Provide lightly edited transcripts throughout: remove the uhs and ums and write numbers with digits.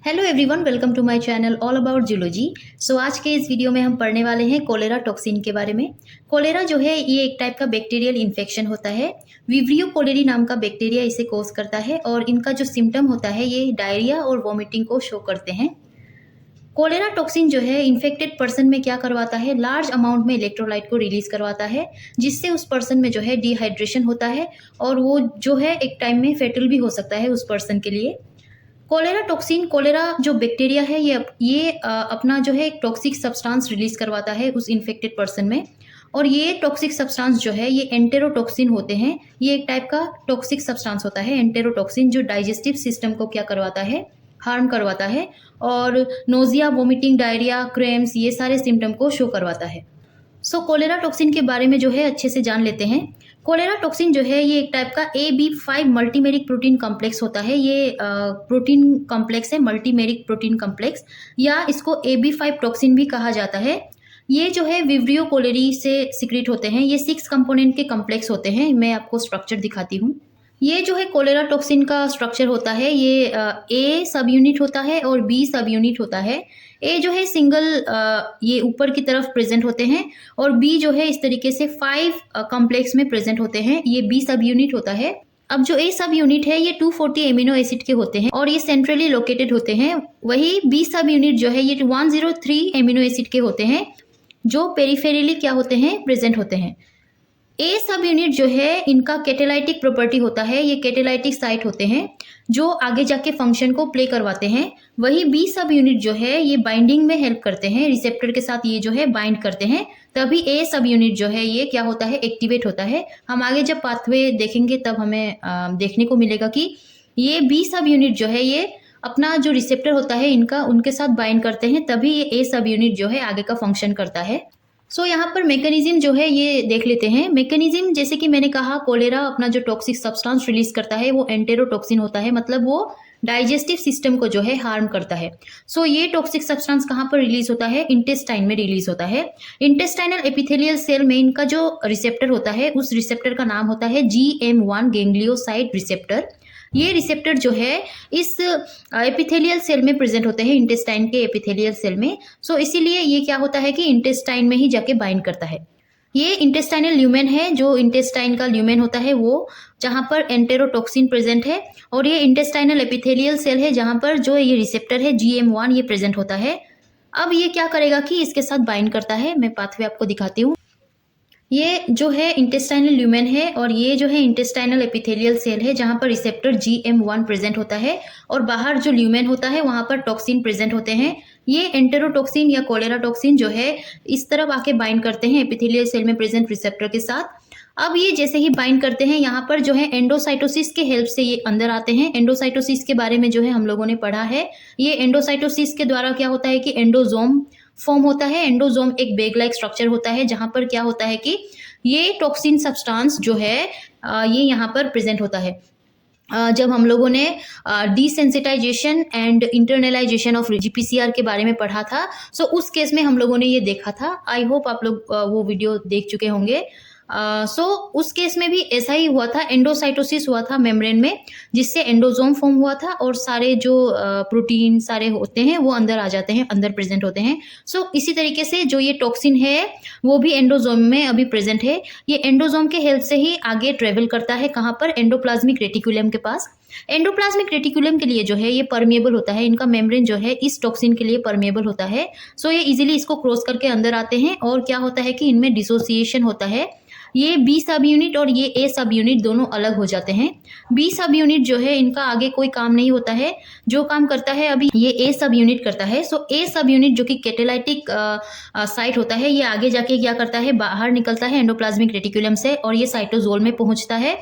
Hello everyone, welcome to my channel all about zoology. So आज के इस video में हम पढ़ने वाले हैं कोलेरा टॉक्सिन के बारे में। कोलेरा जो है ये एक टाइप का बैक्टीरियल इन्फेक्शन होता है। विब्रियो कोलेरी नाम का बैक्टीरिया इसे कोज करता है और इनका जो सिम्टम होता है ये डायरिया और वॉमिटिंग को शो करते हैं। कोलेरा टॉक्सिन जो है इन्फेक्टेड पर्सन में क्या करवाता है, लार्ज अमाउंट में इलेक्ट्रोलाइट को रिलीज करवाता है, जिससे उस पर्सन में जो है डिहाइड्रेशन होता है और वो जो है एक टाइम में फेटल भी हो सकता है उस पर्सन के लिए। कोलेरा टॉक्सिन, कोलेरा जो बैक्टीरिया है ये अपना जो है एक टॉक्सिक सब्सटेंस रिलीज करवाता है उस इन्फेक्टेड पर्सन में, और ये टॉक्सिक सब्सटेंस जो है ये एंटेरोटॉक्सिन होते हैं। ये एक टाइप का टॉक्सिक सब्सटेंस होता है एंटेरोटॉक्सिन, जो डाइजेस्टिव सिस्टम को क्या करवाता है, हार्म करवाता है और नोजिया, वोमिटिंग, डायरिया, क्रैम्स ये सारे सिम्टम को शो करवाता है। सो कोलेरा टॉक्सिन के बारे में जो है अच्छे से जान लेते हैं। कोलेरा टॉक्सिन जो है ये एक टाइप का AB5 मल्टीमेरिक प्रोटीन कॉम्प्लेक्स होता है। ये प्रोटीन कॉम्प्लेक्स है, मल्टीमेरिक प्रोटीन कॉम्प्लेक्स, या इसको AB5 टॉक्सिन भी कहा जाता है। ये जो है विब्रियो कोलेरी से सिक्रीट होते हैं। ये 6 कंपोनेंट के कॉम्प्लेक्स होते हैं। मैं आपको स्ट्रक्चर दिखाती हूँ। ये जो है कोलेरा टॉक्सिन का स्ट्रक्चर होता है, ये A सब यूनिट होता है और B सब यूनिट होता है। ए जो है सिंगल ये ऊपर की तरफ प्रेजेंट होते हैं और बी जो है इस तरीके से 5 कॉम्प्लेक्स में प्रेजेंट होते हैं। ये बी सब यूनिट होता है। अब जो ए सब यूनिट है ये 240 एमिनो एसिड के होते हैं और ये सेंट्रली लोकेटेड होते हैं। वही बी सब यूनिट जो है ये 103 एमिनो एसिड के होते हैं, जो पेरिफेरली क्या होते हैं, प्रेजेंट होते हैं। ए सब यूनिट जो है इनका कैटेलाइटिक प्रॉपर्टी होता है। ये कैटेलाइटिक साइट होते हैं जो आगे जाके फंक्शन को प्ले करवाते हैं। वही बी सब यूनिट जो है ये बाइंडिंग में हेल्प करते हैं, रिसेप्टर के साथ ये जो है बाइंड करते हैं। तभी ए सब यूनिट जो है ये क्या होता है, एक्टिवेट होता है। हम आगे जब पाथवे देखेंगे तब हमें देखने को मिलेगा कि ये बी सब यूनिट जो है ये अपना जो रिसेप्टर होता है इनका उनके साथ बाइंड करते हैं, तभी ये ए सब यूनिट जो है आगे का फंक्शन करता है। सो यहाँ पर मैकेनिज्म जो है ये देख लेते हैं। मैकेनिज्म जैसे कि मैंने कहा, कोलेरा अपना जो टॉक्सिक सब्सटेंस रिलीज करता है वो एंटेरोटॉक्सिन होता है, मतलब वो डाइजेस्टिव सिस्टम को जो है हार्म करता है। सो ये टॉक्सिक सब्सटेंस कहाँ पर रिलीज होता है, इंटेस्टाइन में रिलीज होता है। इंटेस्टाइनल एपिथेलियल सेल में इनका जो रिसेप्टर होता है उस रिसेप्टर का नाम होता है GM1 गैंग्लियोसाइड रिसेप्टर। ये रिसेप्टर जो है इस एपिथेलियल सेल में प्रेजेंट होते हैं, इंटेस्टाइन के एपिथेलियल सेल में। सो इसीलिए ये क्या होता है कि इंटेस्टाइन में ही जाके बाइंड करता है। ये इंटेस्टाइनल ल्यूमेन है, जो इंटेस्टाइन का ल्यूमेन होता है वो, जहाँ पर एंटेरोटॉक्सिन प्रेजेंट है, और ये इंटेस्टाइनल एपिथेलियल सेल है जहाँ पर जो ये रिसेप्टर है GM1 ये प्रेजेंट होता है। अब ये क्या करेगा कि इसके साथ बाइंड करता है। मैं पाथवे आपको दिखाती हूँ। ये जो है इंटेस्टाइनल ल्यूमेन है और ये जो है इंटेस्टाइनल एपिथेलियल सेल है जहाँ पर रिसेप्टर GM1 प्रेजेंट होता है, और बाहर जो ल्यूमेन होता है वहाँ पर टॉक्सिन प्रेजेंट होते हैं। ये एंटेरोटॉक्सिन या कोलेरा टॉक्सिन जो है इस तरफ आके बाइंड करते हैं एपिथेलियल सेल में प्रेजेंट रिसेप्टर के साथ। अब ये जैसे ही बाइंड करते हैं यहाँ पर जो है एंडोसाइटोसिस के हेल्प से ये अंदर आते हैं। एंडोसाइटोसिस के बारे में जो है हम लोगों ने पढ़ा है। ये एंडोसाइटोसिस के द्वारा क्या होता है कि एंडोजोम फॉर्म होता है। एंडोजोम एक बेग लाइक स्ट्रक्चर होता है जहां पर क्या होता है कि ये टॉक्सिन सब्सटेंस जो है ये यहाँ पर प्रेजेंट होता है। जब हम लोगों ने desensitization and internalization of GPCR के बारे में पढ़ा था, सो उस केस में हम लोगों ने ये देखा था। आई होप आप लोग वो वीडियो देख चुके होंगे। सो उस केस में भी ऐसा ही हुआ था, एंडोसाइटोसिस हुआ था मेम्ब्रेन में, जिससे एंडोजोम फॉर्म हुआ था और सारे जो प्रोटीन सारे होते हैं वो अंदर आ जाते हैं, अंदर प्रेजेंट होते हैं। सो इसी तरीके से जो ये टॉक्सिन है वो भी एंडोजोम में अभी प्रेजेंट है। ये एंडोजोम के हेल्प से ही आगे ट्रेवल करता है, कहाँ पर, एंडोप्लाज्मिक रेटिकुलम के पास। एंडोप्लाज्मिक रेटिकुलम के लिए जो है ये परमेबल होता है, इनका मेम्ब्रेन जो है इस टॉक्सिन के लिए परमेबल होता है। सो ये इजीली इसको क्रॉस करके अंदर आते हैं और क्या होता है कि इनमें डिसोसिएशन होता है। ये बी सब यूनिट और ये ए सब यूनिट दोनों अलग हो जाते हैं। बी सब यूनिट जो है इनका आगे कोई काम नहीं होता है, जो काम करता है अभी ये ए सब यूनिट करता है। सो ए सब यूनिट जो कि कैटेलाइटिक साइट होता है, ये आगे जाके क्या करता है, बाहर निकलता है एंडोप्लाज्मिक रेटिकुलम से और ये साइटोजोल में पहुंचता है।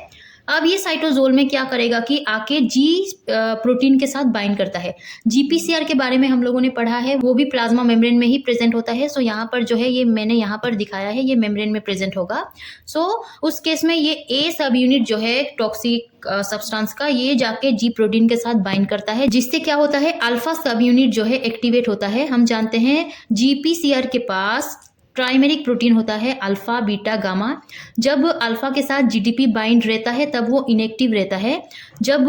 अब ये साइटोजोल में क्या करेगा कि आके जी प्रोटीन के साथ बाइंड करता है। GPCR के बारे में हम लोगों ने पढ़ा है, वो भी प्लाज्मा मेम्ब्रेन में ही प्रेजेंट होता है। सो यहाँ पर जो है ये मैंने यहाँ पर दिखाया है, ये मेम्ब्रेन में प्रेजेंट होगा। सो उस केस में ये ए सब यूनिट जो है टॉक्सिक सब्सटेंस का, ये जाके जी प्रोटीन के साथ बाइंड करता है, जिससे क्या होता है, अल्फा सब यूनिट जो है एक्टिवेट होता है। हम जानते हैं GPCR के पास ट्राइमेरिक प्रोटीन होता है अल्फा बीटा गामा। जब अल्फा के साथ जीडीपी बाइंड रहता है तब वो इनएक्टिव रहता है। जब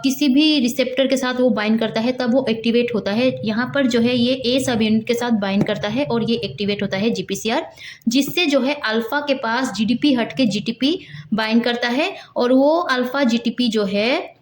किसी भी रिसेप्टर के साथ वो बाइंड करता है तब वो एक्टिवेट होता है। यहाँ पर जो है ये ए सब यूनिट के साथ बाइंड करता है और ये एक्टिवेट होता है जीपीसीआर, जिससे जो है अल्फा के पास जीडीपी हट के जीटीपी बाइंड करता है और वो अल्फा जीटीपी जो है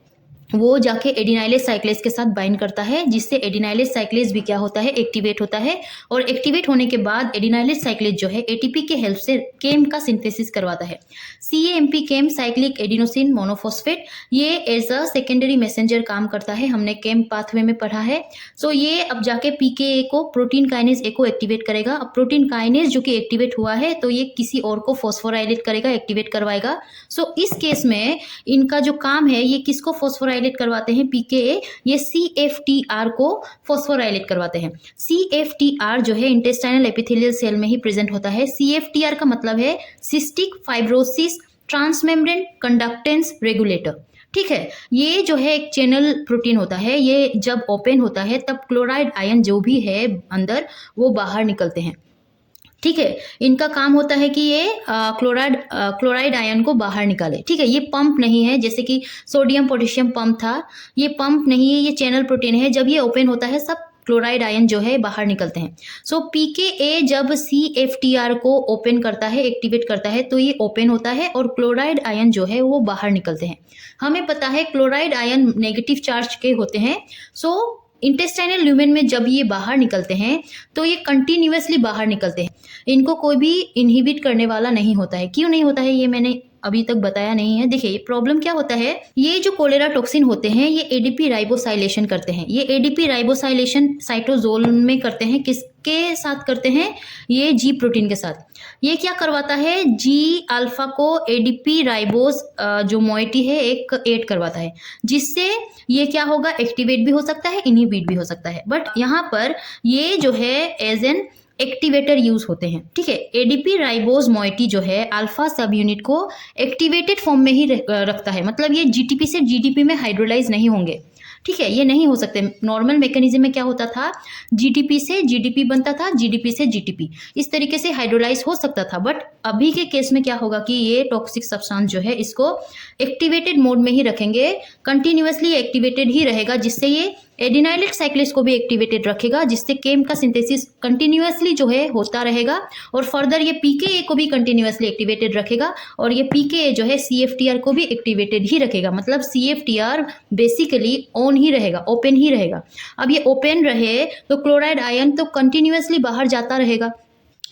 वो जाके एडिनाइलेज साइक्लेज के साथ बाइंड करता है, जिससे एडिनाइलेज साइक्लेज भी क्या होता है, एक्टिवेट होता है। और एक्टिवेट होने के बाद एडिनाइलेज साइक्लेज जो है एटीपी के हेल्प से केम का सिंथेसिस करवाता है। सीएएमपी केम साइक्लिक एडिनोसिन मोनोफॉस्फेट, ये एज अ सेकेंडरी मैसेंजर काम करता है, हमने केम पाथवे में पढ़ा है। सो ये अब जाके पीकेए को प्रोटीन काइनेज ए को एक्टिवेट करेगा। अब प्रोटीन काइनेज जो कि एक्टिवेट हुआ है तो ये किसी और को फॉस्फोराइलेट करेगा, एक्टिवेट करवाएगा। सो इस केस में इनका जो काम है ये किसको फॉस्फोराइलेट करवाते हैं, पीकेए ये सीएफटीआर को फॉस्फोराइलेट करवाते हैं। सीएफटीआर जो है इंटेस्टाइनल एपिथेलियल सेल में ही प्रेजेंट होता है। सीएफटीआर का मतलब है cystic fibrosis transmembrane conductance regulator. ठीक है, ये जो है एक चैनल प्रोटीन होता है, ये जब ओपन होता है तब क्लोराइड आयन जो भी है अंदर वो बाहर निकलते हैं। ठीक है, इनका काम होता है कि ये क्लोराइड आयन को बाहर निकाले। ठीक है, ये पंप नहीं है जैसे कि सोडियम पोटेशियम पंप था, ये पंप नहीं है, ये चैनल प्रोटीन है। जब ये ओपन होता है सब क्लोराइड आयन जो है बाहर निकलते हैं। सो पीकेए जब सीएफटीआर को ओपन करता है, एक्टिवेट करता है तो ये ओपन होता है और क्लोराइड आयन जो है वो बाहर निकलते हैं। हमें पता है क्लोराइड आयन नेगेटिव चार्ज के होते हैं। सो इंटेस्टाइनल ल्यूमेन में जब ये बाहर निकलते हैं तो ये कंटिन्यूअसली बाहर निकलते हैं, इनको कोई भी इनहिबिट करने वाला नहीं होता है। क्यों नहीं होता है ये मैंने अभी तक बताया नहीं है। देखिए ये प्रॉब्लम क्या होता है, ये जो कोलेरा टॉक्सिन होते हैं ये एडीपी राइबोसाइलेशन करते हैं। ये एडीपी राइबोसाइलेशन साइटोजोल में करते हैं, किसके साथ करते हैं, ये जी प्रोटीन के साथ। ये क्या करवाता है, जी अल्फा को एडीपी राइबोस जो मोइटी है एक ऐड करवाता है, जिससे ये क्या होगा, एक्टिवेट भी हो सकता है, इनहिबिट भी हो सकता है। बट यहाँ पर ये जो है एज एन एक्टिवेटर यूज होते हैं। ठीक है, एडीपी राइबोज मोइटी जो है अल्फा सब यूनिट को एक्टिवेटेड फॉर्म में ही रखता है, मतलब ये जीटीपी से जीडीपी में हाइड्रोलाइज नहीं होंगे। ठीक है, ये नहीं हो सकते। नॉर्मल मैकेनिज्म में क्या होता था, जीडीपी से जीडीपी बनता था, जीडीपी से जीटीपी, इस तरीके से हाइड्रोलाइज हो सकता था। बट अभी के केस में क्या होगा कि ये टॉक्सिक सब्सटेंस जो है इसको एक्टिवेटेड मोड में ही रखेंगे, कंटिन्यूअसली एक्टिवेटेड ही रहेगा, जिससे ये एडिनाइलेट साइक्लेज को भी एक्टिवेटेड रखेगा, जिससे केम का सिंथेसिस कंटिन्यूअसली जो है होता रहेगा। और फर्दर ये पीकेए को भी कंटिन्यूअसली एक्टिवेटेड रखेगा और ये पीकेए जो है सीएफटीआर को भी एक्टिवेटेड ही रखेगा। मतलब सीएफटीआर बेसिकली ऑन ही रहेगा, ओपन ही रहेगा। अब ये ओपन रहे तो क्लोराइड आयन तो कंटिन्यूअसली बाहर जाता रहेगा।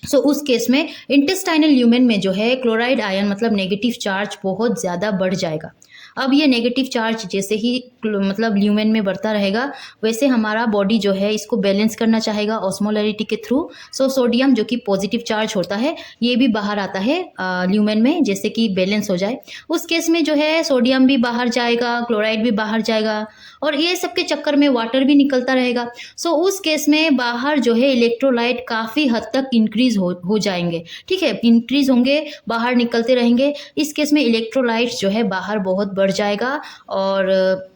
सो उस केस में इंटेस्टाइनल ल्यूमेन में जो है क्लोराइड आयन मतलब नेगेटिव चार्ज बहुत ज़्यादा बढ़ जाएगा। अब ये नेगेटिव चार्ज जैसे ही मतलब ल्यूमेन में बढ़ता रहेगा वैसे हमारा बॉडी जो है इसको बैलेंस करना चाहेगा ऑस्मोलरिटी के थ्रू। सो सोडियम जो कि पॉजिटिव चार्ज होता है ये भी बाहर आता है ल्यूमेन में, जैसे कि बैलेंस हो जाए। उस केस में जो है सोडियम भी बाहर जाएगा, क्लोराइड भी बाहर जाएगा और ये सब के चक्कर में वाटर भी निकलता रहेगा। सो उस केस में बाहर जो है इलेक्ट्रोलाइट काफ़ी हद तक इंक्रीज हो जाएंगे। ठीक है, इंक्रीज होंगे, बाहर निकलते रहेंगे। इस केस में इलेक्ट्रोलाइट्स जो है बाहर बहुत बढ़ जाएगा और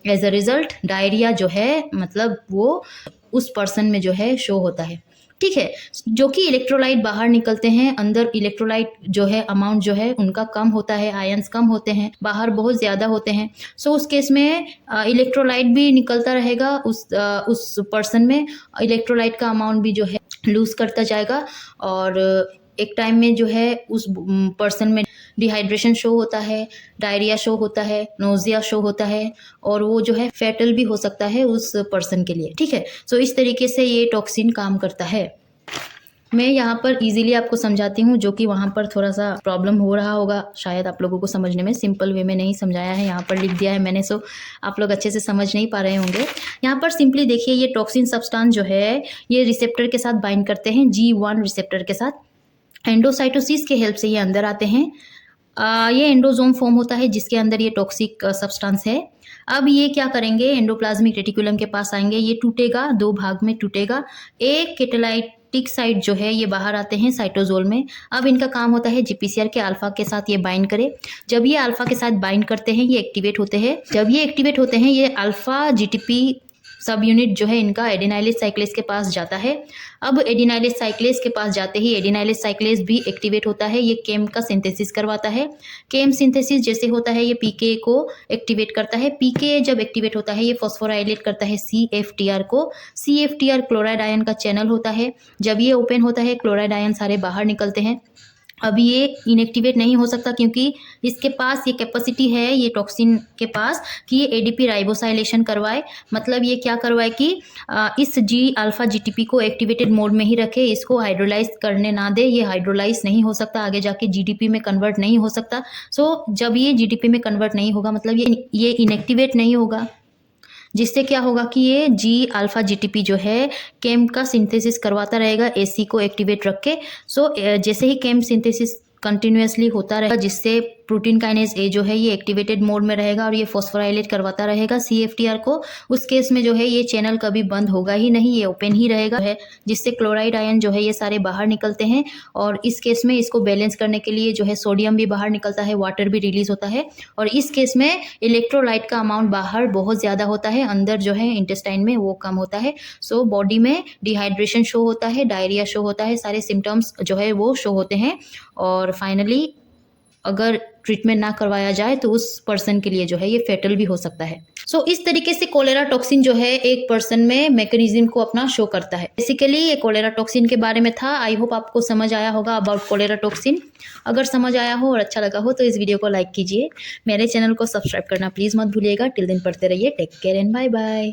एज अ रिजल्ट डायरिया जो है मतलब वो उस पर्सन में जो है शो होता है। ठीक है, जो कि इलेक्ट्रोलाइट बाहर निकलते हैं, अंदर इलेक्ट्रोलाइट जो है अमाउंट जो है उनका कम होता है, आयंस कम होते हैं, बाहर बहुत ज़्यादा होते हैं। सो उस केस में इलेक्ट्रोलाइट भी निकलता रहेगा, उस पर्सन में इलेक्ट्रोलाइट का अमाउंट भी जो है लूज करता जाएगा और एक टाइम में जो है उस पर्सन में डिहाइड्रेशन शो होता है, डायरिया शो होता है, नोजिया शो होता है और वो जो है फैटल भी हो सकता है उस पर्सन के लिए। ठीक है, सो इस तरीके से ये टॉक्सिन काम करता है। मैं यहाँ पर इजीली आपको समझाती हूँ, जो कि वहाँ पर थोड़ा सा प्रॉब्लम हो रहा होगा शायद आप लोगों को समझने में, सिंपल वे में नहीं समझाया है, यहाँ पर लिख दिया है मैंने, सो आप लोग अच्छे से समझ नहीं पा रहे होंगे। यहाँ पर सिंपली देखिए, ये टॉक्सिन सब्सटेंस जो है ये रिसेप्टर के साथ बाइंड करते हैं, G1 रिसेप्टर के साथ। एंडोसाइटोसिस के हेल्प से ये अंदर आते हैं। ये एंडोजोम फॉर्म होता है जिसके अंदर ये टॉक्सिक सब्सटेंस है। अब ये क्या करेंगे, एंडोप्लाज्मिक रेटिकुलम के पास आएंगे, ये टूटेगा, दो भाग में टूटेगा। एक कैटालाइटिक साइट जो है ये बाहर आते हैं साइटोजोल में। अब इनका काम होता है जीपीसीआर के अल्फा के साथ ये बाइंड करे। जब ये अल्फा के साथ बाइंड करते हैं ये एक्टिवेट होते हैं। जब ये एक्टिवेट होते हैं ये अल्फा जीटीपी सब यूनिट जो है इनका एडिनाइलेज साइक्लेज के पास जाता है। अब एडिनाइलेज साइक्लेज के पास जाते ही एडिनाइलेज साइक्लेज भी एक्टिवेट होता है, ये केम का सिंथेसिस करवाता है। केम सिंथेसिस जैसे होता है ये पीके को एक्टिवेट करता है। पीके जब एक्टिवेट होता है ये फॉस्फोराइलेट करता है CFTR को। CFTR क्लोराइड आयन का चैनल होता है। जब ये ओपन होता है क्लोराइड आयन सारे बाहर निकलते हैं। अभी ये इनएक्टिवेट नहीं हो सकता क्योंकि इसके पास ये कैपेसिटी है, ये टॉक्सिन के पास, कि ये ADP राइबोसाइलेशन करवाए। मतलब ये क्या करवाए कि इस G अल्फा GTP को एक्टिवेटेड मोड में ही रखे, इसको हाइड्रोलाइज करने ना दे। ये हाइड्रोलाइज नहीं हो सकता, आगे जाके GDP में कन्वर्ट नहीं हो सकता। सो जब ये GDP में कन्वर्ट नहीं होगा मतलब ये इनएक्टिवेट नहीं होगा, जिससे क्या होगा कि ये G अल्फा GTP जो है केम का सिंथेसिस करवाता रहेगा AC को एक्टिवेट रख के। सो जैसे ही केम सिंथेसिस कंटिन्यूसली होता रहेगा जिससे प्रोटीन काइनेज A जो है ये एक्टिवेटेड मोड में रहेगा और ये फॉस्फोराइलेट करवाता रहेगा CFTR को। उस केस में जो है ये चैनल कभी बंद होगा ही नहीं, ये ओपन ही रहेगा है, जिससे क्लोराइड आयन जो है ये सारे बाहर निकलते हैं। और इस केस में इसको बैलेंस करने के लिए जो है सोडियम भी बाहर निकलता है, वाटर भी रिलीज होता है। और इस केस में इलेक्ट्रोलाइट का अमाउंट बाहर बहुत ज़्यादा होता है, अंदर जो है इंटेस्टाइन में वो कम होता है। सो बॉडी में डिहाइड्रेशन शो होता है, डायरिया शो होता है, सारे सिम्टम्स जो है वो शो होते हैं। और फाइनली अगर ट्रीटमेंट ना करवाया जाए तो उस पर्सन के लिए जो है ये फेटल भी हो सकता है। सो इस तरीके से कोलेरा टॉक्सिन जो है एक पर्सन में मैकेनिज्म को अपना शो करता है। बेसिकली ये कोलेरा टॉक्सिन के बारे में था। आई होप आपको समझ आया होगा अबाउट कोलेरा टॉक्सिन। अगर समझ आया हो और अच्छा लगा हो तो इस वीडियो को लाइक कीजिए, मेरे चैनल को सब्सक्राइब करना प्लीज़ मत भूलिएगा। टिल दिन पढ़ते रहिए। Take care and bye bye.